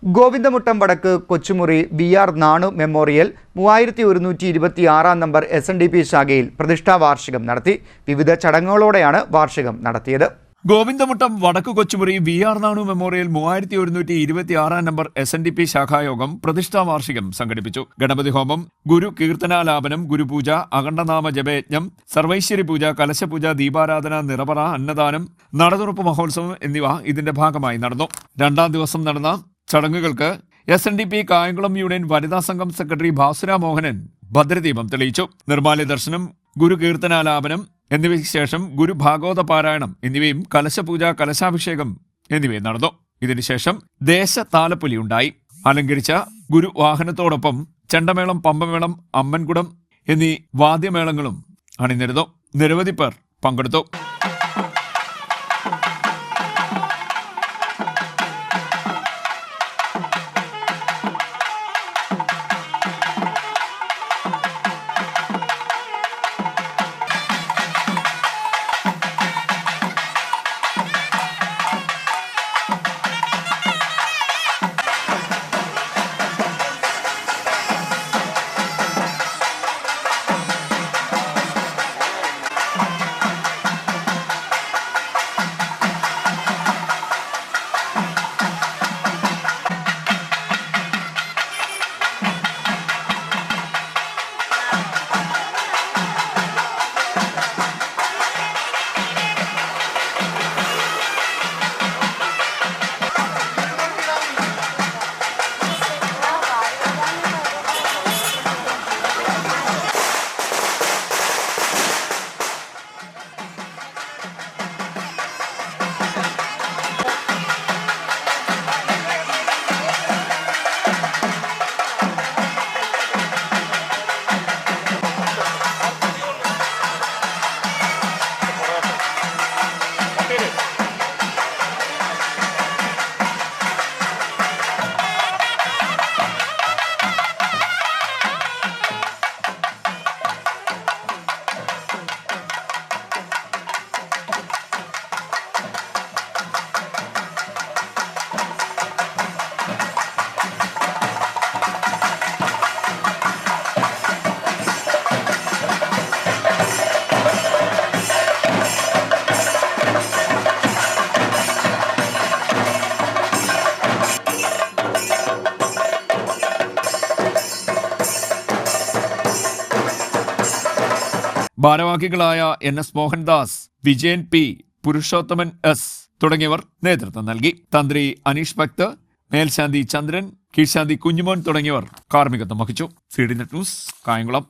ഗോവിന്ദമുട്ടം വടക്ക് Kochumuri BR Nanu memorial 3126 number SNDP ശാഖയിൽ പ്രതിഷ്ഠാവാർഷികം നടത്തി. വിവിധ ചടങ്ങുകളോടെയാണ് വാർഷികം നടത്തിയത്. ഗോവിന്ദമുട്ടം വടക്ക് Kochumuri BR Nanu memorial 3126 number SNDP ശാഖായോഗം പ്രതിഷ്ഠാവാർഷികം സംഘടിപ്പിച്ചു. ഗണപതി ഹോമം, ഗുരു കീർത്തനാലാപനം, ഗുരുപൂജ, അഖണ്ഡനാമ ജപയജ്ഞം, സർവൈശ്വര്യ പൂജ, കലശപൂജ, ദീപാരാധന, നിറപറ, അന്നദാനം, നടതുറപ്പ് മഹോത്സവം എന്നിവ ഇതിന്റെ ഭാഗമായി നടന്നു. രണ്ടാം ദിവസം നടന്ന ചടങ്ങുകൾക്ക് SNDP കായംകുളം യൂണിയൻ വനിതാ സംഘം സെക്രട്ടറി ഭാസുര മോഹനൻ ഭദ്രദീപം തെളിയിച്ചു. നിർമ്മാല്യ ദർശനം, ഗുരു കീർത്തനാലാപനം എന്നിവയ്ക്ക് ശേഷം ഗുരു ഭാഗവത പാരായണം എന്നിവയും കലശപൂജ, കലശാഭിഷേകം എന്നിവയും നടന്നു. ഇതിനുശേഷം ദേശതാലപ്പൊലി ഉണ്ടായി. അലങ്കരിച്ച ഗുരു വാഹനത്തോടൊപ്പം ചെണ്ടമേളം, പമ്പമേളം, അമ്മൻകുടം എന്നീ വാദ്യമേളങ്ങളും അണിനിരന്നു. നിരവധി പേർ പങ്കെടുത്തു. ഭാരവാഹികളായ NS Mohandas, Vijayan P, Purushothaman S തുടങ്ങിയവർ നേതൃത്വം നൽകി. തന്ത്രി അനീഷ് ഭക്ത്, മേൽശാന്തി ചന്ദ്രൻ, കീഴ്ശാന്തി കുഞ്ഞുമോൻ തുടങ്ങിയവർ കാർമ്മികത്വം വഹിച്ചു. CDNet news, Kayamkulam.